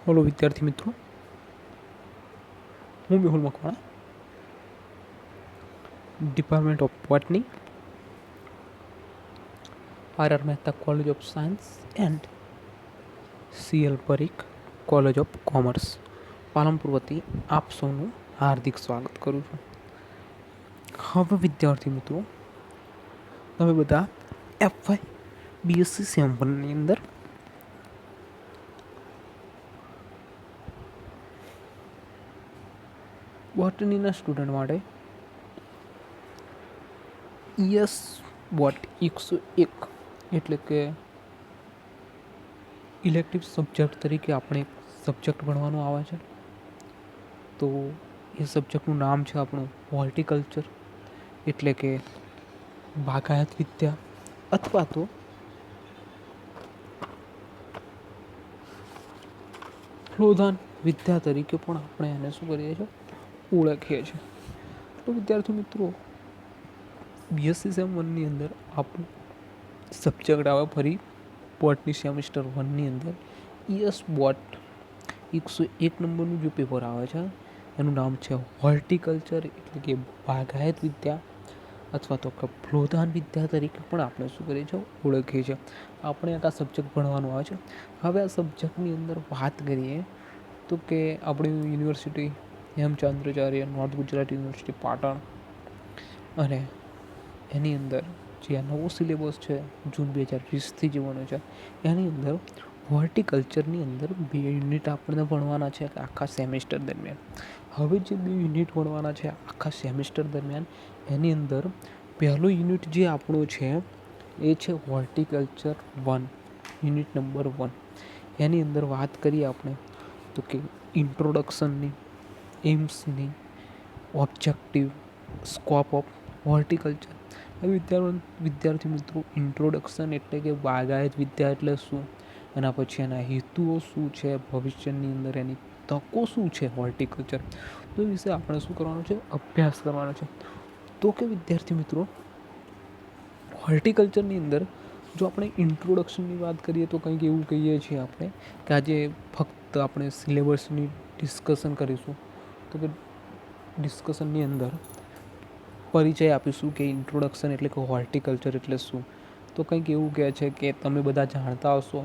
Hello विद्यार्थी मित्रों, हूँ Mehul Makwana, department of botany, R Mehta college of science and CL Parikh college of commerce Palanpur वती आप सौનું हार्दिक स्वागत करूँ છું. હવે વિદ્યાર્થી મિત્રો, તમે બધા FY BSc સેમ 1 ની અંદર બોટનીના સ્ટુડન્ટ માટે ES બોટ 101 એટલે કે ઇલેક્ટિવ સબ્જેક્ટ તરીકે આપણે સબ્જેક્ટ ભણવાનું આવે છે. તો એ સબ્જેક્ટનું નામ છે આપણું હોર્ટિકલ્ચર એટલે કે બાગાયત વિદ્યા અથવા તો ફ્લોદાન વિદ્યા તરીકે પણ આપણે એને શું કરીએ છીએ, ઓળખીએ છીએ. તો વિદ્યાર્થી મિત્રો, BSc સેમ 1 ની અંદર આપણું સબ્જેક્ટ આવે ફરી બોટની સેમિસ્ટર 1 ની અંદર ES બોટ 101 નંબરનું જે પેપર આવે છે એનું નામ છે હોર્ટિકલ્ચર એટલે કે બાગાયત વિદ્યા અથવા તો ફ્લોદાન વિદ્યા તરીકે પણ આપણે શું કરીએ છીએ, ઓળખીએ છીએ. આપણે આ સબ્જેક્ટ ભણવાનું આવે છે. હવે આ સબ્જેક્ટની અંદર વાત કરીએ તો કે આપણી university Hemchandracharya north Gujarat university Patan અને એની અંદર જે આ નવો સિલેબસ છે જૂન 2020થી જીવવાનો છે એની અંદર હોર્ટિકલ્ચરની અંદર 2 યુનિટ આપણને ભણવાના છે આખા સેમિસ્ટર દરમિયાન. હવે જે 2 યુનિટ ભણવાના છે આખા સેમિસ્ટર દરમિયાન એની અંદર પહેલો યુનિટ જે આપણો છે એ છે હોર્ટિકલ્ચર 1 યુનિટ નંબર 1. એની અંદર વાત કરીએ આપણે તો કે ઇન્ટ્રોડક્શનની, એમ્સની, ઓબ્જેક્ટિવ, સ્કોપ ઓફ હોર્ટિકલ્ચર. હવે વિદ્યાર્થી મિત્રો, ઇન્ટ્રોડક્શન એટલે કે બાગાયત વિદ્યા એટલે શું, એના પછી એના હેતુઓ શું છે, ભવિષ્યની અંદર એની તકો શું છે હોર્ટિકલ્ચર, તો એ વિશે આપણે શું કરવાનું છે, અભ્યાસ કરવાનો છે. તો કે વિદ્યાર્થી મિત્રો, હોર્ટિકલ્ચરની અંદર જો આપણે ઇન્ટ્રોડક્શનની વાત કરીએ તો કંઈક એવું કહીએ છીએ આપણે કે આજે ફક્ત આપણે સિલેબસની ડિસ્કશન કરીશું. તો કે ડિસ્કશનની અંદર પરિચય આપીશું કે ઇન્ટ્રોડક્શન એટલે કે હોર્ટિકલ્ચર એટલે શું. તો કંઈક એવું કહે છે કે તમે બધા જાણતા હશો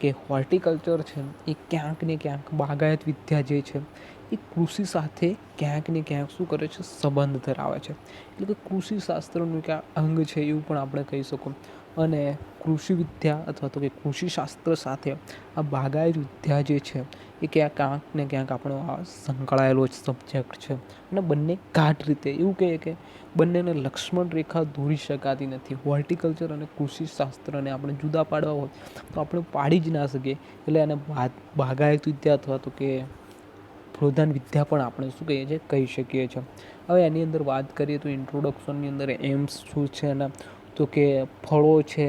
કે હોર્ટિકલ્ચર છે એ ક્યાંક ને ક્યાંક બાગાયત વિદ્યા જે છે એ કૃષિ સાથે ક્યાંક ને ક્યાંક શું કરે છે, સંબંધ ધરાવે છે. એટલે કે કૃષિ શાસ્ત્રનું કે અંગ છે એવું પણ આપણે કહી શકો. અને કૃષિ વિદ્યા અથવા તો કે કૃષિ શાસ્ત્ર સાથે આ બાગાયત વિદ્યા જે છે એ ક્યાંક ને ક્યાંક આપણો આ સંકળાયેલો સબ્જેક્ટ છે. અને બંને ગાઢ રીતે એવું કહીએ કે બંનેને લક્ષ્મણ રેખા દોરી શકાતી નથી. હોર્ટિકલ્ચર અને કૃષિ શાસ્ત્રને આપણે જુદા પાડવા હોય તો આપણે પાડી જ ના શકીએ. એટલે એને બાગાયત વિદ્યા અથવા તો કે ફ્લોદાન વિદ્યા પણ આપણે શું કહીએ છીએ, કહી શકીએ છીએ. હવે એની અંદર વાત કરીએ તો ઇન્ટ્રોડક્શનની અંદર એમ્સ શું છે એના, તો કે ફળો છે,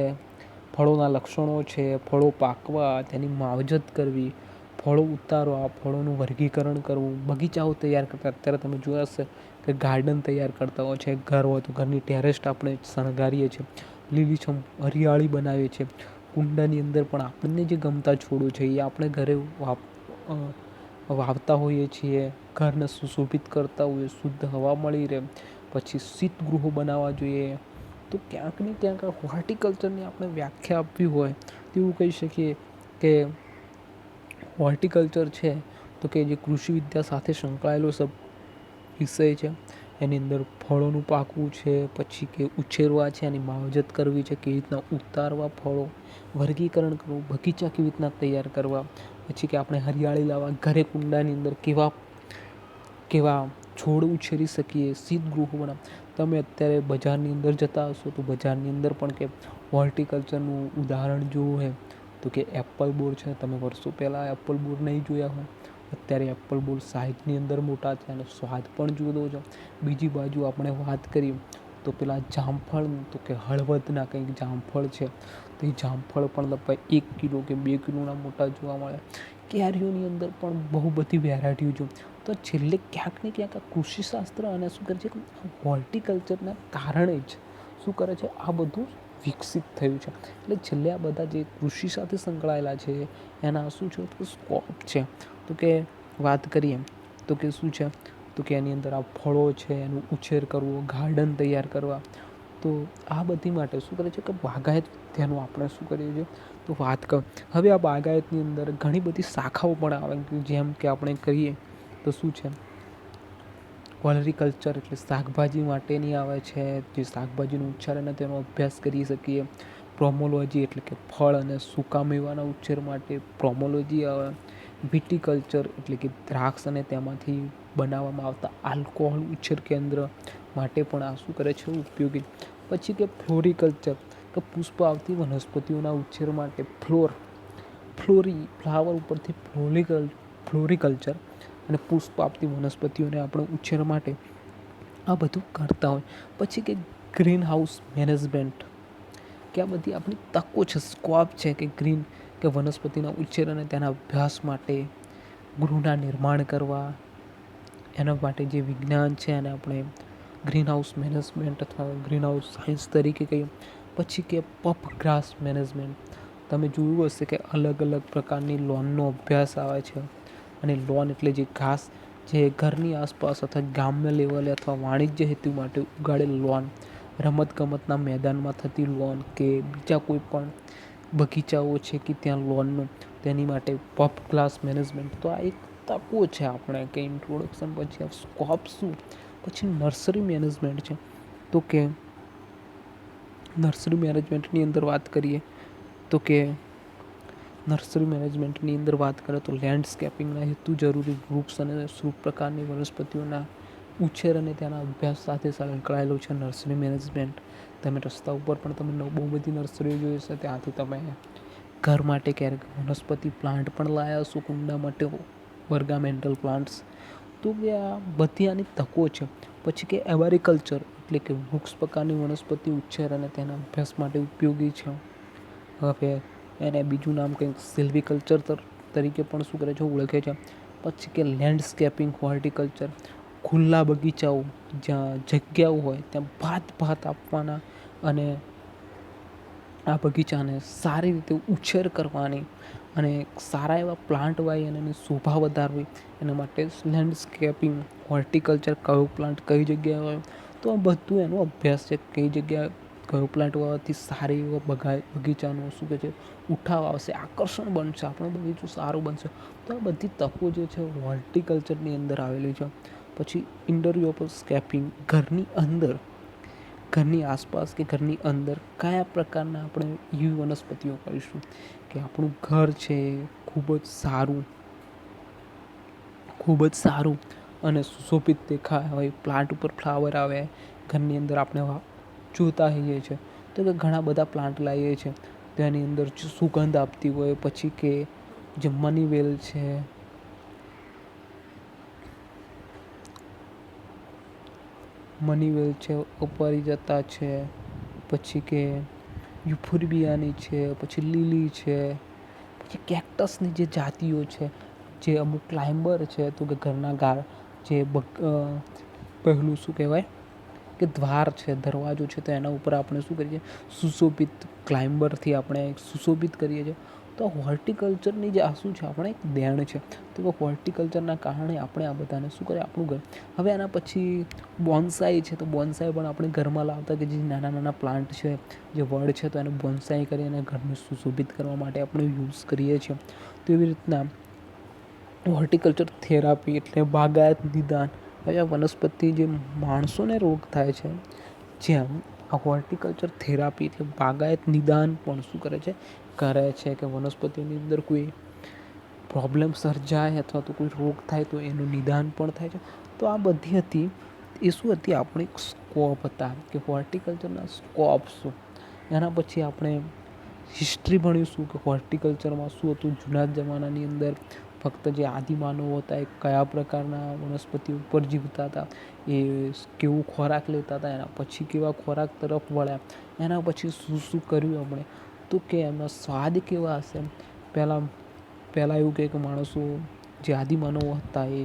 ફળોના લક્ષણો છે, ફળો પાકવા, તેની માવજત કરવી, ફળો ઉતારવા, ફળોનું વર્ગીકરણ કરવું, બગીચાઓ તૈયાર કરતા. અત્યારે તમે જોયા હશે કે ગાર્ડન તૈયાર કરતા હોય છે. ઘર હોય તો ઘરની ટેરેસ આપણે શણગારીએ છીએ, લીલીછમ હરિયાળી બનાવીએ છીએ. કુંડાની અંદર પણ આપણને જે ગમતા છોડો છે એ આપણે ઘરે વાવતા હોઈએ છીએ. ઘરને સુશોભિત કરતા હોઈએ, શુદ્ધ હવા મળી રહે. પછી શીતગૃહો બનાવવા જોઈએ. તો ક્યાંક ને ક્યાંક આ હોર્ટિકલ્ચરની આપણે વ્યાખ્યા આપવી હોય તો એવું કહી શકીએ કે હોર્ટિકલ્ચર છે તો કે જે કૃષિ વિદ્યા સાથે સંકળાયેલો વિષય છે. એની અંદર ફળોનું પાકવું છે, પછી કે ઉછેરવા છે, એની માવજત કરવી છે, કેવી રીતના ઉતારવા ફળો, વર્ગીકરણ કરવું, બગીચા કેવી રીતના તૈયાર કરવા, પછી કે આપણે હરિયાળી લાવવા, ઘરે કુંડાની અંદર કેવા છોડ ઉછેરી શકીએ, શીતગૃહો બનાવવા. તમે અત્યારે બજારની અંદર જતા હશો તો બજારની અંદર પણ કે હોર્ટિકલ્ચરનું ઉદાહરણ જોવું હોય તો કે એપલ બોર છે. તમે વર્ષો પહેલાં એપલ બોર નહીં જોયા હોય, અત્યારે એપલ બોર સાઇઝની અંદર મોટા છે અને સ્વાદ પણ જુદો છે. બીજી બાજુ આપણે વાત કરીએ તો પેલા જામફળ, તો કે હળવદના કંઈક જામફળ છે, તો એ જામફળ પણ લગભગ 1 કિલો કે 2 કિલોના મોટા જોવા મળે. કેરીઓની અંદર પણ બહુ બધી વેરાયટીઓ જો. તો છેલ્લે ક્યાંક ને ક્યાંક આ કૃષિશાસ્ત્ર અને શું કરે છે, હોર્ટિકલ્ચરના કારણે જ શું કરે છે, આ બધું વિકસિત થયું છે. એટલે છેલ્લે આ બધા જે કૃષિ સાથે સંકળાયેલા છે એના શું છે તો સ્કોપ છે. તો કે વાત કરીએ તો કે શું છે તો કે એની અંદર આ ફળો છે એનું ઉછેર કરવો, ગાર્ડન તૈયાર કરવા. તો આ બધી માટે શું કરે છે કે બાગાયત વિદ્યાનું આપણે શું કરીએ છીએ તો વાત કર. હવે આ બાગાયતની અંદર ઘણી બધી શાખાઓ પણ આવે, જેમ કે આપણે કહીએ તો શું છે ઓલરીકલ્ચર એટલે શાકભાજી માટેની આવે છે, જે શાકભાજીનો ઉછેર અને તેનો અભ્યાસ કરી શકીએ. પ્રોમોલોજી એટલે કે ફળ અને સૂકા મેવાના ઉછેર માટે પ્રોમોલોજી આવે. વિટીકલ્ચર એટલે કે દ્રાક્ષ અને તેમાંથી બનાવવામાં આવતા આલ્કોહોલ ઉછેર કેન્દ્ર માટે પણ આ શું કરે છે ઉપયોગી. પછી કે ફ્લોરિકલ્ચર કે પુષ્પ આવતી વનસ્પતિઓના ઉછેર માટે ફ્લાવર ઉપરથી ફ્લોરિકલ્ચર અને પુષ્પ આપતી વનસ્પતિઓને આપણે ઉછેર માટે આ બધું કરતા હોય. પછી કે ગ્રીન હાઉસ મેનેજમેન્ટ કે આ બધી આપણી તકો છે, સ્કોપ છે કે ગ્રીન કે વનસ્પતિના ઉછેર અને તેના અભ્યાસ માટે ગૃહના નિર્માણ કરવા. એના માટે જે વિજ્ઞાન છે એને આપણે ગ્રીન હાઉસ મેનેજમેન્ટ અથવા ગ્રીન હાઉસ સાયન્સ તરીકે કહીએ. પછી કે પફ ગ્રાસ મેનેજમેન્ટ, તમે જોયું હશે કે અલગ અલગ પ્રકારની લોનનો અભ્યાસ આવે છે. અને લોન એટલે જે ઘાસ જે ઘરની આસપાસ અથવા ગ્રામ્ય લેવલે અથવા વાણિજ્ય હેતુ માટે ઉગાડેલ લોન, રમતગમતના મેદાનમાં થતી લોન કે બીજા કોઈ પણ બગીચાઓ છે કે ત્યાં લોનનું તેની માટે પફ ગ્લાસ મેનેજમેન્ટ. તો આ એક તકો છે આપણે કે ઇન્ટ્રોડક્શન પછી સ્કોપ શું. પછી નર્સરી મેનેજમેન્ટ છે. તો કે નર્સરી મેનેજમેન્ટની અંદર વાત કરીએ તો કે નર્સરી મેનેજમેન્ટની અંદર વાત કરીએ તો લેન્ડસ્કેપિંગના હેતુ જરૂરી વૃક્ષ અને સૂપ પ્રકારની વનસ્પતિઓના ઉછેર અને તેના અભ્યાસ સાથે સંકળાયેલું છે નર્સરી મેનેજમેન્ટ. તમે રસ્તા ઉપર પણ તમે બહુ બધી નર્સરીઓ જોઈ હશે, ત્યાંથી તમે ઘર માટે ક્યારેક વનસ્પતિ પ્લાન્ટ પણ લાવ્યા હશો, કુંડા માટે ઓર્ગામેન્ટલ પ્લાન્ટ્સ. તો કે આ બધી આની તકો છે. પછી કે એવારીકલ્ચર એટલે કે વૃક્ષ પ્રકારની વનસ્પતિ ઉછેર અને તેના અભ્યાસ માટે ઉપયોગી છે. હવે એને બીજું નામ કંઈક સિલ્વીકલ્ચર તરીકે પણ શું કરે છે ઓળખે છે. પછી કે લેન્ડસ્કેપિંગ હોર્ટિકલ્ચર, ખુલ્લા બગીચાઓ જ્યાં જગ્યાઓ હોય ત્યાં ભાત આપવાના અને આ બગીચાને સારી રીતે ઉછેર કરવાની અને સારા એવા પ્લાન્ટ વાવી અને એની શોભા વધારવી. એના માટે લેન્ડસ્કેપિંગ હોર્ટિકલ્ચર, કયો પ્લાન્ટ કઈ જગ્યાએ હોય તો આ બધું એનો અભ્યાસ છે. કઈ જગ્યાએ કયો પ્લાન્ટ વાવવાથી સારી એવો બગીચાનો શું કહે છે ઉઠાવ આવશે, આકર્ષણ બનશે, આપણું બગીચું સારું બનશે. તો આ બધી તકો જે છે હોર્ટિકલ્ચરની અંદર આવેલી છે. પછી ઇન્ડોરિયો સ્કેપિંગ, ઘરની આસપાસ કે ઘરની અંદર કયા પ્રકારના આપણે એવી વનસ્પતિઓ કરીશું કે આપણું ઘર છે ખૂબ જ સારું અને સુશોભિત દેખાય હોય, પ્લાન્ટ ઉપર ફ્લાવર આવે. ઘરની અંદર આપણે જોતા હોઈએ છીએ તો કે ઘણા બધા પ્લાન્ટ લાવીએ છીએ તો એની અંદર સુગંધ આપતી હોય. પછી કે જે મની વેલ છે, અપરાજિતા છે, પછી કે યુફોર્બિયાની છે, પછી લીલી છે, પછી કેક્ટસની જે જાતિઓ છે, જે અમુક ક્લાઇમ્બર છે તો કે ઘરના જે પહેલું શું કહેવાય કે દ્વાર છે, દરવાજો છે, તો એના ઉપર આપણે શું કરીએ સુશોભિત ક્લાઇમ્બરથી આપણે સુશોભિત કરીએ છીએ. તો હોર્ટિકલ્ચરની જે આ શું છે આપણે એક દેણ છે. તો હોર્ટિકલ્ચરના કારણે આપણે આ બધાને શું કરીએ આપણું ઘર. હવે એના પછી બોન્સાઈ છે, તો બોન્સાઈ પણ આપણે ઘરમાં લાવતા કે જે નાના નાના પ્લાન્ટ છે, જે વડ છે, તો એને બોન્સાઈ કરી અને ઘરને સુશોભિત કરવા માટે આપણે યુઝ કરીએ છીએ. તો એવી રીતના હોર્ટિકલ્ચર થેરાપી એટલે બાગાયત નિદાન. હવે આ વનસ્પતિ જે માણસોને રોગ થાય છે, જેમ આ હોર્ટિકલ્ચર થેરાપી એટલે બાગાયત નિદાન પણ શું કરે છે કે વનસ્પતિની અંદર કોઈ પ્રોબ્લેમ સર્જાય અથવા તો કોઈ રોગ થાય તો એનું નિદાન પણ થાય છે. તો આ બધી હતી એ શું હતી આપણી સ્કોપ હતા કે હોર્ટિકલ્ચરના સ્કોપ શું. એના પછી આપણે હિસ્ટ્રી ભણીશું કે હોર્ટિકલ્ચરમાં શું હતું. જૂના જમાનાની અંદર ફક્ત જે આદિમાનવો હતા એ કયા પ્રકારના વનસ્પતિ ઉપર જીવતા હતા, એ કેવું ખોરાક લેતા હતા, એના પછી કેવા ખોરાક તરફ વળ્યા, એના પછી શું શું કર્યું આપણે. તો કે એમના સ્વાદ કેવા હશે. પહેલાં એવું કહે કે માણસો જે આદિમાનવો હતા એ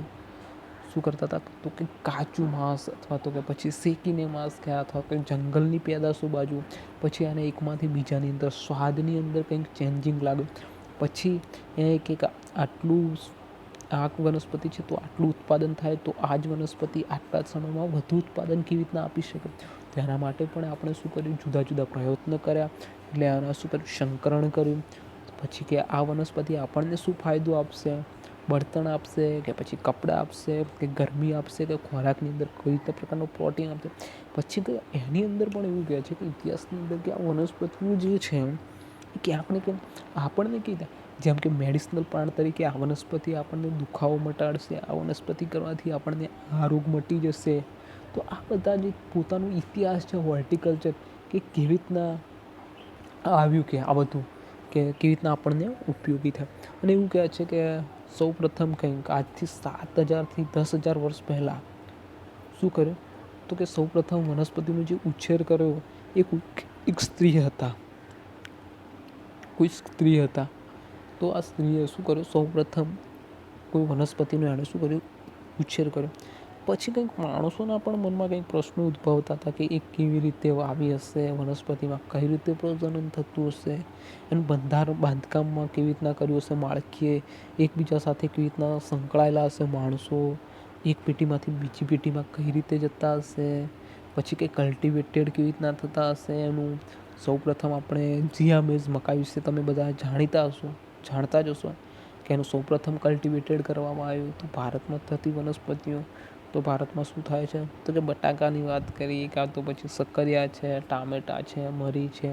શું કરતા હતા તો કે કાચું માંસ અથવા તો કે પછી શેકીને માંસ ખાયા અથવા તો જંગલની પેદાશો બાજુ, પછી આને એકમાંથી બીજાની અંદર સ્વાદની અંદર કંઈક ચેન્જિંગ લાગ્યું, પછી એ કંઈક આટલું આ વનસ્પતિ છે તો આટલું ઉત્પાદન થાય, તો આ જ વનસ્પતિ આટલા જ સમયમાં વધુ ઉત્પાદન કેવી રીતના આપી શકે, તેના માટે પણ આપણે શું કર્યું, જુદા જુદા પ્રયત્ન કર્યા, એટલે આના શું કર્યું, સંકરણ કર્યું. પછી કે આ વનસ્પતિ આપણને શું ફાયદો આપશે, બળતણ આપશે કે પછી કપડાં આપશે કે ગરમી આપશે કે ખોરાકની અંદર કઈ રીતે પ્રકારનું પ્રોટીન આપશે. પછી તો એની અંદર પણ એવું કહે છે કે ઇતિહાસની અંદર કે આ વનસ્પતિઓ જે છે એ ક્યાંક ને ક્યાંક આપણને કીધા, જેમ કે મેડિસિનલ પ્લાન્ટ તરીકે આ વનસ્પતિ આપણને દુખાવો મટાડશે, આ વનસ્પતિ કરવાથી આપણને આ રોગ મટી જશે. તો આ બધા જે પોતાનો ઇતિહાસ છે હોર્ટિકલ્ચર, કે કેવી રીતના આવ્યું કે આ બધું કે કેવી રીતના આપણને ઉપયોગી થાય. અને એવું કહે છે કે સૌ પ્રથમ કંઈક આજથી 7,000 થી 10,000 વર્ષ પહેલાં શું કર્યું, તો કે સૌ પ્રથમ વનસ્પતિનો જે ઉછેર કર્યો એ એક સ્ત્રી હતા, કોઈ સ્ત્રી હતા. તો આ સ્ત્રીએ શું કર્યું, સૌ પ્રથમ કોઈ વનસ્પતિનો એણે શું કર્યું, ઉછેર કર્યો. પછી કંઈક માણસોના પણ મનમાં કંઈક પ્રશ્નો ઉદ્ભવતા હતા કે એ કેવી રીતે આવી હશે, વનસ્પતિમાં કઈ રીતે પ્રજનન થતું હશે, એનું બાંધકામમાં કેવી રીતના કર્યું હશે, માળખીએ એકબીજા સાથે કેવી રીતના સંકળાયેલા હશે માણસો, એક પેટીમાંથી બીજી પેટીમાં કઈ રીતે જતા હશે, પછી કંઈ કલ્ટિવેટેડ કેવી રીતના થતા હશે એનું. સૌ પ્રથમ આપણે જીઆમેઝ મકાઈ વિશે તમે બધા જાણતા જ હશો કે એનું સૌ પ્રથમ કલ્ટિવેટેડ કરવામાં આવ્યું. તો ભારતમાં થતી વનસ્પતિઓ, તો ભારતમાં શું થાય છે, તો કે બટાકાની વાત કરીએ, કાં તો પછી શક્કરિયા છે, ટામેટાં છે, મરી છે,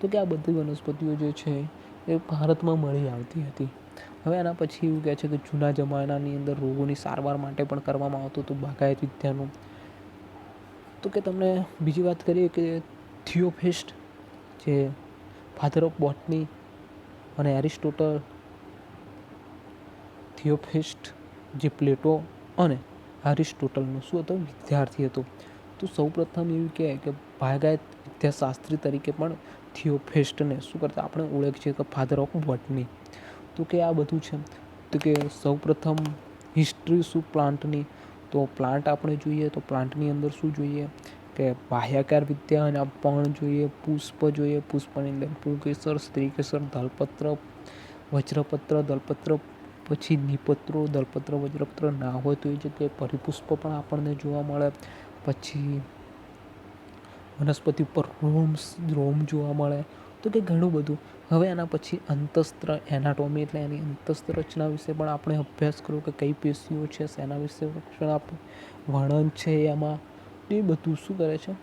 તો કે આ બધી વનસ્પતિઓ જે છે એ ભારતમાં મળી આવતી હતી. હવે એના પછી એવું કહે છે કે જૂના જમાનાની અંદર રોગોની સારવાર માટે પણ કરવામાં આવતું હતું બાગાયત વિદ્યાનું. તો કે તમને બીજી વાત કરીએ કે થિયોફિસ્ટ, જે ફાધર ઓફ બોટની અને એરિસ્ટોટલ, થિયોફિસ્ટ જે પ્લેટો અને એરિસ્ટોટલનો શું હતો, વિદ્યાર્થી હતો. તો સૌ પ્રથમ એવું કહે કે બાગાયત વિદ્યાશાસ્ત્રી તરીકે પણ થિયોફિસ્ટને શું કરતા આપણે ઓળખીએ કે ફાધર ઓફ બોટની. તો કે આ બધું છે. તો કે સૌ પ્રથમ હિસ્ટ્રી શું પ્લાન્ટની, તો પ્લાન્ટ આપણે જોઈએ તો પ્લાન્ટની અંદર શું જોઈએ કે બાહ્યાકાર વિદ્યા અને પર્ણ જોઈએ, પુષ્પ જોઈએ, પુષ્પની અંદર પુંકેસર, સ્ત્રીકેસર, દલપત્ર, વજ્રપત્ર, દલપત્ર, પછી નિપત્રો, દલપત્ર, વજ્રપત્ર ના હોય તો એ જગ્યાએ પરિપુષ્પ પણ આપણને જોવા મળે. પછી વનસ્પતિ ઉપર રોમ જોવા મળે. તો કે ઘણું બધું. હવે એના પછી અંતસ્ત્ર એનાટોમી, એટલે એની અંતસ્ત્ર રચના વિશે પણ આપણે અભ્યાસ કર્યો કે કઈ પેશીઓ છે, શેના વિશે વર્ણન છે એમાં, એ બધું શું કરે છે,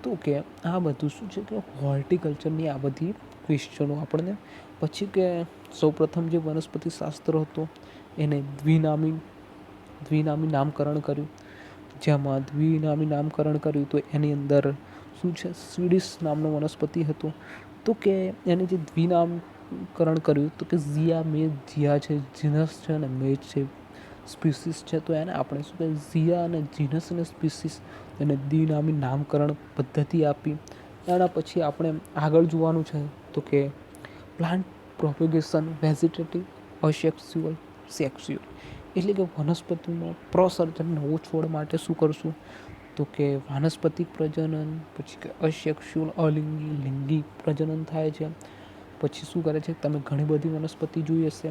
તો કે આ બધું શું છે કે હોર્ટિકલ્ચરની આ બધી ક્વેશ્ચનો આપણને. પછી કે સૌપ્રથમ જે વનસ્પતિ શાસ્ત્ર હતો એને દ્વિનામી નામકરણ કર્યું. જેમાં દ્વિનામી નામકરણ કર્યું તો એની અંદર શું છે, સ્વીડિશ નામનો વનસ્પતિ હતો. તો કે એને જે દ્વિનામકરણ કર્યું તો કે જીયા છે, જીનસ છે અને મેજ છે, સ્પીસીસ છે. તો એને આપણે શું કહીએ, ઝિયા અને જીનસ અને સ્પીસીસ, એને દ્વિનામી નામકરણ પદ્ધતિ આપી. એના પછી આપણે આગળ જોવાનું છે તો કે પ્લાન્ટ પ્રોપેગેશન, વેજીટેટિવ, અસેક્સ્યુઅલ, સેક્સ્યુઅલ, એટલે કે વનસ્પતિમાં પ્રસર્જન, નવો છોડ માટે શું કરશું, તો કે વાનસ્પતિક પ્રજનન, પછી કે અસેક્સ્યુઅલ, અલિંગી, લિંગી પ્રજનન થાય છે. પછી શું કરે છે, તમે ઘણી બધી વનસ્પતિ જોઈ હશે,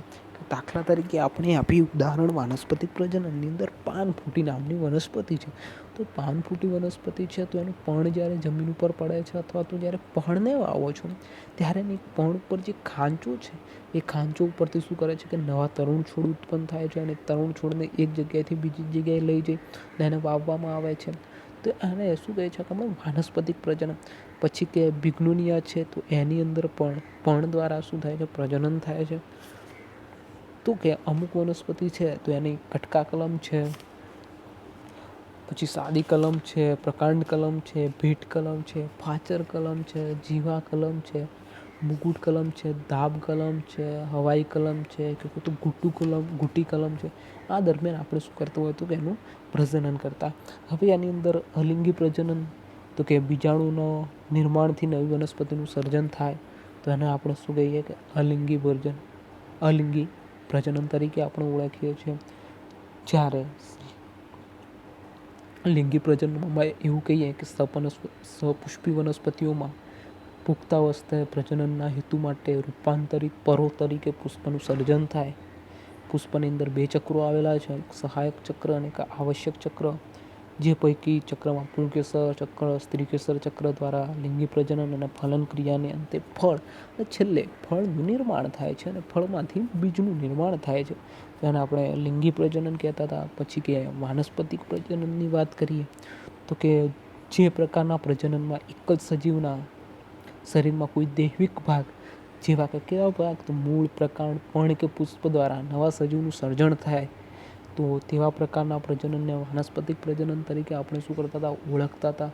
દાખલા તરીકે આપણે આપી ઉદાહરણ વાનસ્પતિક પ્રજનનની અંદર પાનફૂટી નામની વનસ્પતિ છે. તો પાનફૂટી વનસ્પતિ છે તો એનું પર્ણ જ્યારે જમીન ઉપર પડે છે, અથવા તો જ્યારે પર્ણને વાવો છો ત્યારે એની પર્ણ ઉપર જે ખાંચો છે એ ખાંચો ઉપરથી શું કરે છે કે નવા તરુણ છોડ ઉત્પન્ન થાય છે, અને તરુણ છોડને એક જગ્યાએથી બીજી જગ્યાએ લઈ જઈ એને વાવવામાં આવે છે. તો આને શું કહે છે કે આપણે વાનસ્પતિક પ્રજનન. પછી કે બિગ્નોનિયા છે તો એની અંદર પણ પર્ણ દ્વારા શું થાય છે, પ્રજનન થાય છે. તો કે અમુક વનસ્પતિ છે તો એની કટકા કલમ છે, પછી સાદી કલમ છે, પ્રકાંડ કલમ છે, ભીટ કલમ છે, ફાચર કલમ છે, જીવા કલમ છે, મુકુટ કલમ છે, દાબ કલમ છે, હવાઈ કલમ છે, કે તો ગુટી કલમ છે. આ દરમિયાન આપણે શું કરતું હોય તો કે એનું પ્રજનન કરતા. હવે એની અંદર અલિંગી પ્રજનન, તો કે બીજાણુનો નિર્માણથી નવી વનસ્પતિનું સર્જન થાય, તો એને આપણે શું કહીએ કે અલિંગી પ્રજનન તરીકે આપણે ઓળખીએ છીએ. જ્યારે લિંગી પ્રજનનમાં એવું કહીએ કે સપુષ્પી વનસ્પતિઓમાં પુખ્તાવસ્થાએ પ્રજનનના હેતુ માટે રૂપાંતરિત પરો તરીકે પુષ્પનું સર્જન થાય. પુષ્પની અંદર 2 ચક્રો આવેલા છે, એક સહાયક ચક્ર અને એક આવશ્યક ચક્ર. જે પૈકી ચક્રમાં પુંકેસર ચક્ર, સ્ત્રીકેસર ચક્ર દ્વારા લિંગી પ્રજનન અને ફલન ક્રિયાને અંતે ફળ અને છેલ્લે ફળનું નિર્માણ થાય છે અને ફળમાંથી બીજનું નિર્માણ થાય છે. તેને આપણે લિંગી પ્રજનન કહેતા હતા. પછી કે વાનસ્પતિક પ્રજનનની વાત કરીએ તો કે જે પ્રકારના પ્રજનનમાં એક જ સજીવના શરીરમાં કોઈ દૈવિક ભાગ જેવા કે કેવા ભાગ તો મૂળ, પ્રકાંડ, પર્ણ કે પુષ્પ દ્વારા નવા સજીવનું સર્જન થાય, તો તેવા પ્રકારના પ્રજનનને વાનસ્પતિક પ્રજનન તરીકે આપણે શું કરતા હતા, ઓળખતા હતા.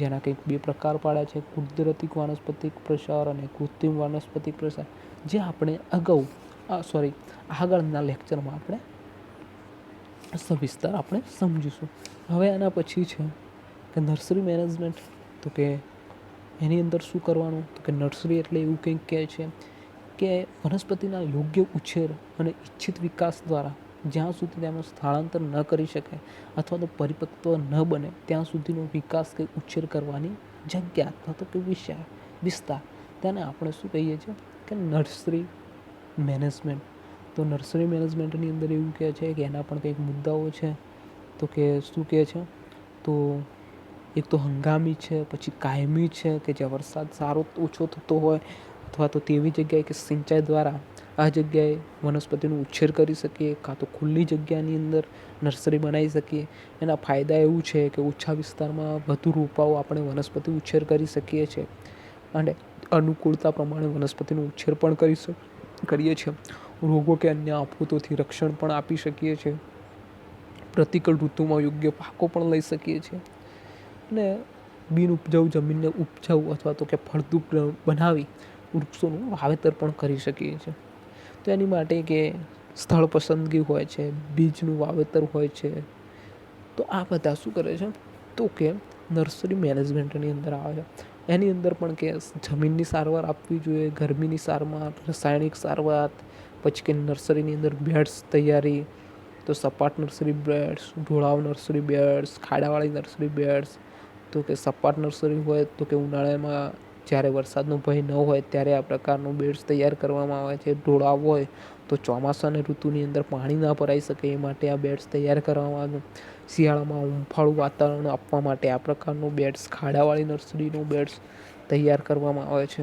જેના કંઈક 2 પ્રકાર પાડ્યા છે, કુદરતી વાનસ્પતિક પ્રસાર અને કૃત્રિમ વાનસ્પતિક પ્રસાર, જે આપણે આગળના લેક્ચરમાં આપણે સવિસ્તાર આપણે સમજીશું. હવે આના પછી છે કે નર્સરી મેનેજમેન્ટ. તો કે એની અંદર શું કરવાનું, તો કે નર્સરી એટલે એવું કંઈક કહે છે કે વનસ્પતિના યોગ્ય ઉછેર અને ઇચ્છિત વિકાસ દ્વારા જ્યાં સુધી તેનું સ્થળાંતર ન કરી શકાય અથવા તો પરિપક્વ ન બને ત્યાં સુધીનો વિકાસ કે ઉછેર કરવાની જગ્યા અથવા તો કે વિસ્તાર, તેને આપણે શું કહીએ છીએ કે નર્સરી મેનેજમેન્ટ. તો નર્સરી મેનેજમેન્ટની અંદર એવું કહે છે કે એના પણ કંઈક મુદ્દાઓ છે. તો કે શું કહે છે, તો એક તો હંગામી છે, પછી કાયમી છે કે જ્યાં વરસાદ સારો ઓછો થતો હોય અથવા તો તેવી જગ્યાએ કે સિંચાઈ દ્વારા આ જગ્યાએ વનસ્પતિનો ઉછેર કરી શકીએ, કાં તો ખુલ્લી જગ્યાની અંદર નર્સરી બનાવી શકીએ. એના ફાયદા એવું છે કે ઓછા વિસ્તારમાં વધુ રોપાઓ આપણે વનસ્પતિ ઉછેર કરી શકીએ છીએ અને અનુકૂળતા પ્રમાણે વનસ્પતિનો ઉછેર પણ કરીએ છીએ. રોગો કે અન્ય આફતોથી રક્ષણ પણ આપી શકીએ છીએ. પ્રતિકૂળ ઋતુમાં યોગ્ય પાકો પણ લઈ શકીએ છીએ અને બિન ઉપજાઉ જમીનને ઉપજાઉ અથવા તો કે ફળદ્રુપ બનાવી વૃક્ષોનું વાવેતર પણ કરી શકીએ છીએ. તો એની માટે કે સ્થળ પસંદગી હોય છે, બીજનું વાવેતર હોય છે. તો આ બધા શું કરે છે, તો કે નર્સરી મેનેજમેન્ટની અંદર આવે છે. એની અંદર પણ કે જમીનની સારવાર આપવી જોઈએ, ગરમીની સારવાર, રાસાયણિક સારવાર, પછી કે નર્સરીની અંદર બેડ્સ તૈયારી, તો સપાટ નર્સરી બેડ્સ, ઢોળાવ નર્સરી બેડ્સ, ખાડાવાળી નર્સરી બેડ્સ. તો કે સપાટ નર્સરી હોય તો કે ઉનાળામાં જ્યારે વરસાદનો ભય ન હોય ત્યારે આ પ્રકારનું બેડ્સ તૈયાર કરવામાં આવે છે. ઢોળાવ હોય તો ચોમાસાની ઋતુની અંદર પાણી ના ભરાઈ શકે એ માટે આ બેડ્સ તૈયાર કરવામાં આવે. શિયાળામાં હૂંફાળું વાતાવરણ આપવા માટે આ પ્રકારનું બેડ્સ, ખાડાવાળી નર્સરીનું બેડ્સ તૈયાર કરવામાં આવે છે.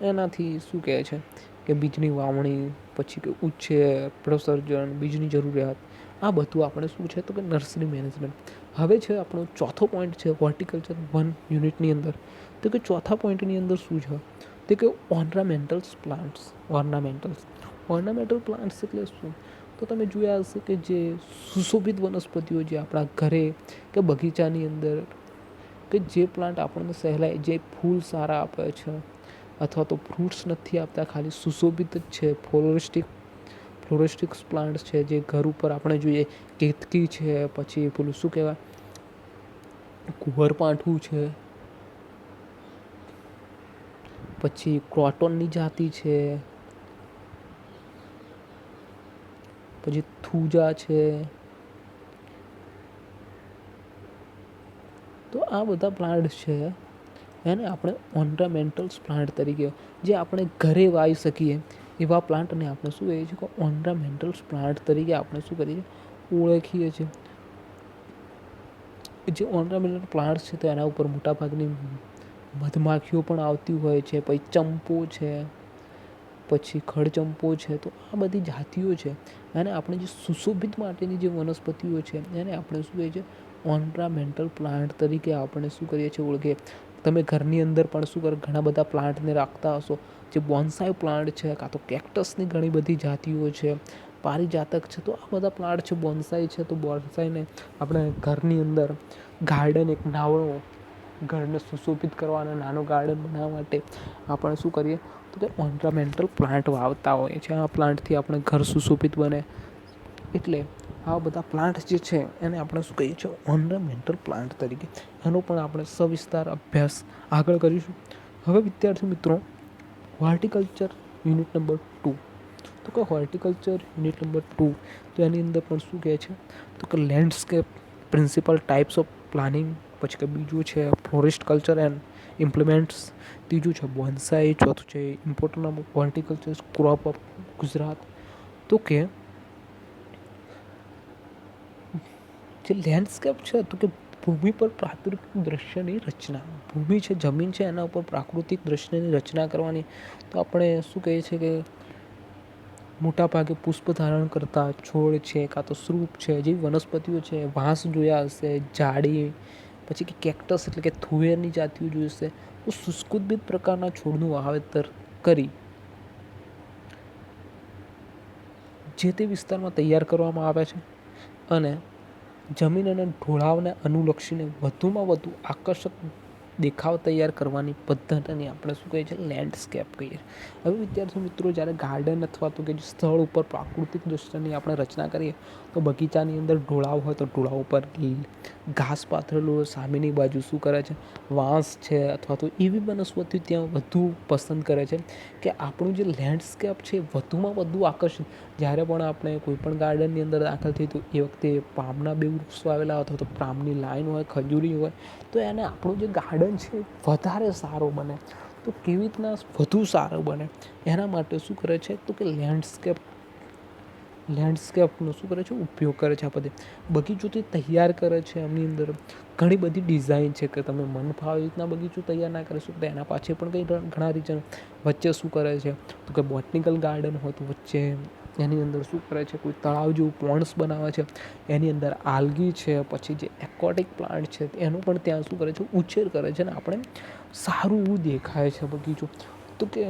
એનાથી શું કહે છે કે બીજની વાવણી, પછી કે ઉછેર, પ્રસર્જન, બીજની જરૂરિયાત, આ બધું આપણે શું છે તો કે નર્સરી મેનેજમેન્ટ. હવે છે આપણો ચોથો પોઈન્ટ છે હોર્ટિકલ્ચર 1 યુનિટની અંદર. તો કે ચોથા પોઈન્ટની અંદર શું છે, તો કે ઓર્નામેન્ટલ પ્લાન્ટ્સ એટલે શું, તો તમે જોયા હશે કે જે સુશોભિત વનસ્પતિઓ જે આપણા ઘરે કે બગીચાની અંદર કે જે પ્લાન્ટ આપણને સહેલાઈ, જે ફૂલ સારા આપે છે અથવા તો ફ્રૂટ્સ નથી આપતા, ખાલી સુશોભિત જ છે, ફ્લોરિસ્ટિક્સ પ્લાન્ટ્સ છે જે ઘર ઉપર આપણે જોઈએ, કેતકી છે, પછી પેલું શું કહેવાય કુંવરપાઠું છે, પછી ક્રોટનની જાતિ છે, પછી થૂજા છે. તો આ બધા પ્લાન્ટ છે એને આપણે ઓર્નામેન્ટલ્સ પ્લાન્ટ તરીકે, જે આપણે ઘરે વાવી શકીએ એવા પ્લાન્ટને આપણે શું કહીએ છીએ કે ઓર્નામેન્ટલ્સ પ્લાન્ટ તરીકે આપણે શું કરીએ ઓળખીએ છીએ. જે ઓર્નામેન્ટલ પ્લાન્ટ્સ છે તો એના ઉપર મોટાભાગની મધમાખીઓ પણ આવતી હોય છે. પછી ચંપો છે, પછી ખડચંપો છે. તો આ બધી જાતિઓ છે અને આપણે જે સુશોભિત માટેની જે વનસ્પતિઓ છે એને આપણે શું કહીએ છીએ ઓર્નામેન્ટલ પ્લાન્ટ તરીકે આપણે શું કરીએ છીએ ઓળખીએ. તમે ઘરની અંદર પણ શું કરો, ઘણા બધા પ્લાન્ટને રાખતા હશો, જે બોન્સાઈ પ્લાન્ટ છે, કાં તો કેક્ટસની ઘણી બધી જાતિઓ છે, પારિજાતક છે. તો આ બધા પ્લાન્ટ છે, બોન્સાઈ છે. તો બોન્સાઈને આપણે ઘરની અંદર ગાર્ડન, એક નાનો ઘરને સુશોભિત કરવા અને નાનો ગાર્ડન બનાવવા માટે આપણે શું કરીએ તો કે ઓર્નામેન્ટલ પ્લાન્ટ વાવતા હોઈએ છીએ. આ પ્લાન્ટથી આપણે ઘર સુશોભિત બને. એટલે આવા બધા પ્લાન્ટ જે છે એને આપણે શું કહીએ છીએ ઓર્નામેન્ટલ પ્લાન્ટ તરીકે. એનો પણ આપણે સવિસ્તાર અભ્યાસ આગળ કરીશું. હવે વિદ્યાર્થી મિત્રો, હોર્ટિકલ્ચર યુનિટ નંબર 2. તો કે હોર્ટિકલ્ચર યુનિટ નંબર 2, તો એની અંદર પણ શું કહે છે તો કે landscape, principal types of planning, પછી કે બીજું છે ફોરેસ્ટ કલ્ચર એન્ડ ઇમ્પ્લિમેન્ટ્સ, ત્રીજું છે બોન્સાઈ, ચોથું છે important of horticulture crop of Gujarat. તો કે જે લેન્ડસ્કેપ છે તો કે ભૂમિ પર પ્રાકૃતિક દ્રશ્યની રચના. ભૂમિ છે, જમીન છે, એના ઉપર પ્રાકૃતિક દ્રશ્યની રચના કરવાની. તો આપણે શું કહીએ છીએ કે મોટા ભાગે પુષ્પ ધારણ કરતા છોડ છે, કાં તો સૃપ છે, જેવી વનસ્પતિઓ છે, વાંસ જોયા હશે, ઝાડી, પછી કે કેક્ટસ એટલે કે થુવેરની જાતિઓ જોઈ હશે. તો શુષ્કોદ્ભિદ પ્રકારના છોડનું વાવેતર કરી જે તે વિસ્તારમાં તૈયાર કરવામાં આવે છે. અને જમીન અને ઢોળાવને અનુલક્ષીને વધુમાં વધુ આકર્ષક દેખાવ તૈયાર કરવાની પદ્ધતિને આપણે શું કહીએ છીએ? લેન્ડસ્કેપ કહીએ. હવે વિદ્યાર્થી મિત્રો, જ્યારે ગાર્ડન અથવા તો કે સ્થળ ઉપર પ્રાકૃતિક દ્રશ્યની આપણે રચના કરીએ તો બગીચાની અંદર ઢોળાવ હોય તો ઢોળાવ ઉપર ઘાસ પાથરેલું હોય, સામેની બાજુ શું કરે છે? વાંસ છે અથવા તો એવી વનસ્પતિ ત્યાં વધુ પસંદ કરે છે કે આપણું જે લેન્ડસ્કેપ છે વધુમાં વધુ આકર્ષિત. જ્યારે પણ આપણે કોઈપણ ગાર્ડનની અંદર દાખલ થઈ તો એ વખતે પામના બે વૃક્ષો આવેલા હોય અથવા તો પામની લાઈન હોય, ખજૂરી હોય, તો એને આપણું જે ગાર્ડન છે વધારે સારું બને. તો કેવી રીતના વધુ સારું બને એના માટે શું કરે છે તો કે લેન્ડસ્કેપનો શું કરે છે? ઉપયોગ કરે છે. આ બધે બગીચોથી તૈયાર કરે છે. એમની અંદર ઘણી બધી ડિઝાઇન છે કે તમે મન ફાવે રીતના બગીચો તૈયાર ના કરી શકતા. એના પાછળ પણ કંઈ ઘણા રીઝન. વચ્ચે શું કરે છે તો કે બોટનિકલ ગાર્ડન હોય તો વચ્ચે એની અંદર શું કરે છે? કોઈ તળાવ જેવું પોન્ડ્સ બનાવે છે. એની અંદર આલ્ગી છે, પછી જે એક્વોટિક પ્લાન્ટ છે એનું પણ ત્યાં શું કરે છે? ઉછેર કરે છે. અને આપણે સારું એવું દેખાય છે બગીચો. તો કે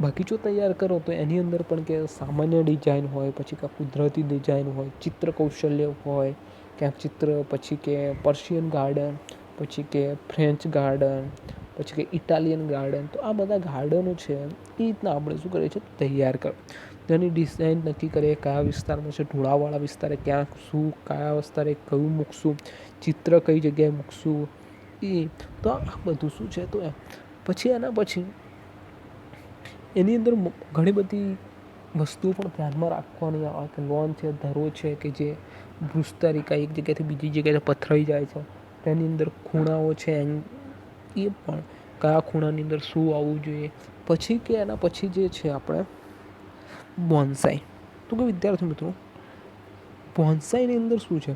બગીચો તૈયાર કરો તો એની અંદર પણ કે સામાન્ય ડિઝાઇન હોય, પછી કે કુદરતી ડિઝાઇન હોય, ચિત્ર કૌશલ્ય હોય, ક્યાંક ચિત્ર, પછી કે પર્શિયન ગાર્ડન, પછી કે ફ્રેન્ચ ગાર્ડન, પછી કે ઇટાલિયન ગાર્ડન. તો આ બધા ગાર્ડનો છે એ રીતના આપણે શું કરીએ છીએ? તૈયાર કરો. તેની ડિઝાઇન નક્કી કરીએ કયા વિસ્તારમાં છે, ઢોળાવવાળા વિસ્તારે ક્યાં શું, કયા વિસ્તારે કયું મૂકશું, ચિત્ર કઈ જગ્યાએ મૂકશું. તો આ બધું શું છે તો પછી એના પછી એની અંદર ઘણી બધી વસ્તુઓ પણ ધ્યાનમાં રાખવાની આવે કે લોન છે, ધરો છે કે જે ભૂસ્તરિકા એક જગ્યાએથી બીજી જગ્યાએ પથરાઈ જાય છે. તેની અંદર ખૂણાઓ છે એ પણ કયા ખૂણાની અંદર શું આવવું જોઈએ. પછી કે એના પછી જે છે આપણે બોન્સાઈ. તો કે વિદ્યાર્થી મિત્રો, બોન્સાઈની અંદર શું છે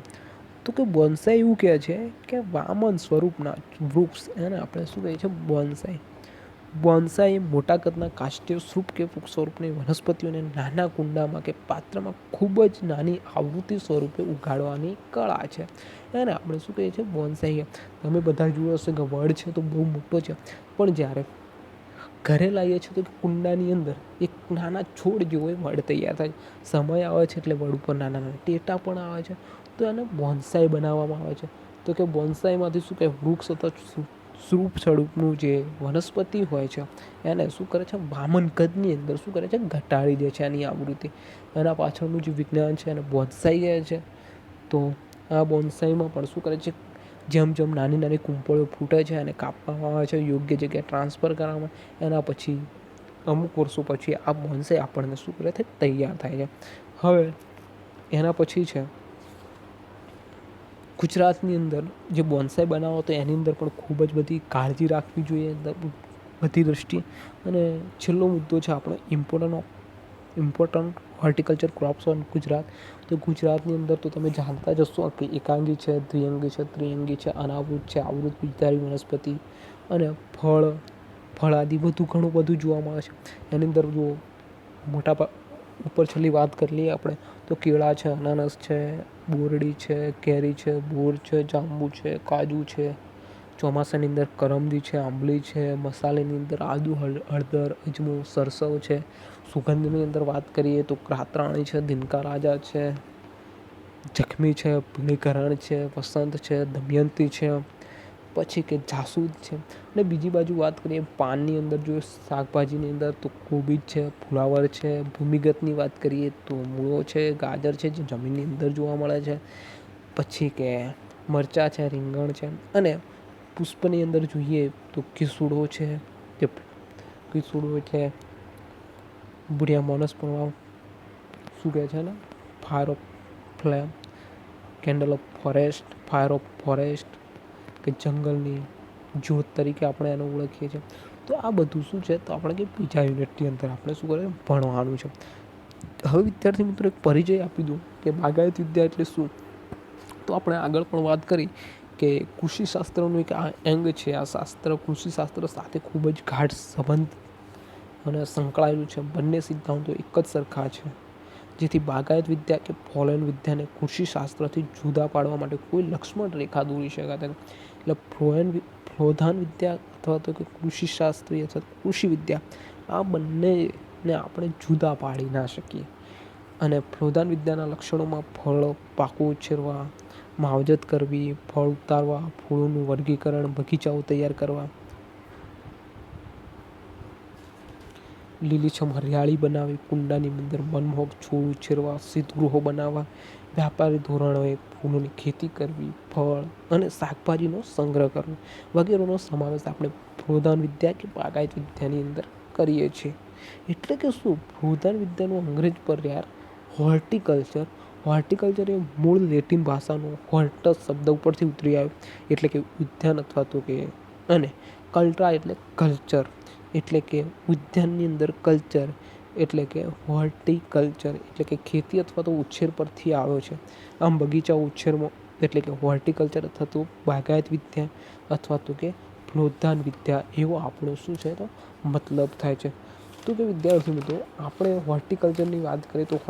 તો કે બોન્સાઈ એવું કહે છે કે વામન સ્વરૂપના વૃક્ષ, એને આપણે શું કહીએ છીએ? બોન્સાઈ. બોન્સાઈ મોટા કદના કાષ્ઠીય સૃપ કે વૃક્ષ સ્વરૂપની વનસ્પતિઓને નાના કુંડામાં કે પાત્રમાં ખૂબ જ નાની આવૃત્તિ સ્વરૂપે ઉગાડવાની કળા છે. એને આપણે શું કહીએ છીએ? બોન્સાઈ. તમે બધા જોયું હશે કે વડ છે તો બહુ મોટો છે, પણ જ્યારે ઘરે લાવીએ છીએ તો કુંડાની અંદર એક નાના છોડ જેવો વડ તૈયાર થાય. સમય આવે છે એટલે વડ ઉપર નાના નાના ટેટા પણ આવે છે. તો એને બોન્સાઈ બનાવવામાં આવે છે. તો કે બોન્સાઈમાંથી શું કહે? વૃક્ષ અથવા સૃપ સ્વરૂપનું જે વનસ્પતિ હોય છે એને શું કરે છે? વામન કદની અંદર શું કરે છે? ઘટાડી દે છે એની આવૃત્તિ. એના પાછળનું જે વિજ્ઞાન છે એને બોન્સાઈ કહે છે. તો આ બોન્સાઈમાં પણ શું કરે છે? જેમ જેમ નાની નાની કૂંપળીઓ ફૂટે છે એને કાપવામાં આવે છે, યોગ્ય જગ્યાએ ટ્રાન્સફર કરવામાં. એના પછી અમુક વર્ષો પછી આ બોન્સાઈ આપણને શું કરે છે? તૈયાર થાય છે. હવે એના પછી છે ગુજરાતની અંદર જે બોન્સાઈ બનાવો તો એની અંદર પણ ખૂબ જ બધી કાળજી રાખવી જોઈએ બધી દ્રષ્ટિએ. અને છેલ્લો મુદ્દો છે આપણો important horticulture crops on Gujarat. તો ગુજરાતની અંદર તો તમે જાણતા જ હશો કે એકાંગી છે, દ્વિઅંગી છે, ત્રિઅંગી છે, અનાવૃત છે, આવૃત વિસ્તારી વનસ્પતિ અને ફળાદિ બધું ઘણું બધું જોવા મળે છે. એની અંદર જો ઉપર છેલ્લી વાત કરી લઈએ આપણે તો કેળા છે, અનાનસ છે, બોરડી છે, કેરી છે, બોર છે, જાંબુ છે, કાજુ છે. ચોમાસાની અંદર કરમદી છે, આંબલી છે, મસાલાની અંદર આદુ, હળદર, અજમો, સરસવ છે. સુગંધની અંદર વાત કરીએ તો રાતરાણી છે, દિનકા રાજા છે, જખમી છે, પીળીકરણ છે, વસંત છે, દમયંતી છે, પછી કે જાસૂદ છે. અને બીજી બાજુ વાત કરીએ પાનની અંદર, જો શાકભાજીની અંદર તો કોબીજ છે, ફુલાવર છે. ભૂમિગતની વાત કરીએ તો મૂળો છે, ગાજર છે જે જમીનની અંદર જોવા મળે છે. પછી કે મરચાં છે, રીંગણ છે. અને પુષ્પની અંદર જોઈએ તો કીસુડો છે, બુઢિયા માણસ પણ શું કહે છે ને, fire of flame, candle of forest, fire of forest, કે જંગલની જ્યોત તરીકે આપણે એને ઓળખીએ છીએ. તો આ બધું શું છે, તો આપણે કે બીજા યુનિટની અંદર આપણે શું કરે ભણવાનું છે. હવે વિદ્યાર્થી મિત્રો એક પરિચય આપી દઉં કે બાગાયત વિદ્યા એટલે શું. તો આપણે આગળ પણ વાત કરી કે કૃષિશાસ્ત્રનું એક આ અંગ છે. આ શાસ્ત્ર કૃષિશાસ્ત્ર સાથે ખૂબ જ ગાઢ સંબંધ અને સંકળાયેલું છે. બંને સિદ્ધાંતો એક જ સરખા છે. જેથી બાગાયત વિદ્યા કે ફોલન વિદ્યાને કૃષિશાસ્ત્રથી જુદા પાડવા માટે કોઈ લક્ષ્મણ રેખા દોરી શકાતા નથી. એટલે ફ્લોધાન વિદ્યા અથવા તો કે કૃષિશાસ્ત્રી અથવા કૃષિ વિદ્યા આ બંનેને આપણે જુદા પાડી ના શકીએ. અને ફ્લોધાન વિદ્યાના લક્ષણોમાં ફળ પાકો ઉછેરવા, માવજત કરવી, ફળ ઉતારવા, ફૂલોનું વર્ગીકરણ, બગીચાઓ તૈયાર કરવા, લીલીછમ હરિયાળી બનાવી, કુંડાની અંદર મનમોહક છોડ ઉછેરવા, શીતગૃહો બનાવવા, વ્યાપારી ધોરણોએ ફૂલોની ખેતી કરવી, ફળ અને શાકભાજીનો સંગ્રહ કરવો વગેરેનો સમાવેશ આપણે ફ્લોધાન વિદ્યા કે બાગાયત વિદ્યાની અંદર કરીએ છીએ. એટલે કે શું, ફ્લોધાન વિદ્યાનું અંગ્રેજ પર્યાય હોર્ટિકલ્ચર. હોર્ટિકલ્ચર એ મૂળ લેટિન ભાષાનો હોર્ટસ શબ્દ ઉપરથી ઉતરી આવ્યો, એટલે કે ઉદ્યાન અથવા તો કે, અને કલ્ટ્રા એટલે કલ્ચર, એટલે કે ઉદ્યાનની અંદર કલ્ચર એટલે કે હોર્ટિકલ્ચર એટલે કે ખેતી અથવા તો ઉછેર પરથી આવ્યો છે. આમ બગીચા ઉછેરમાં એટલે કે હોર્ટિકલ્ચર અથવા તો બાગાયત વિદ્યા અથવા તો કે ફ્લોધાન વિદ્યા એવો આપણો શું છે તો મતલબ થાય છે. તો કે વિદ્યાર્થી મિત્રો આપણે હોર્ટિકલ્ચરની વાત કરીએ તો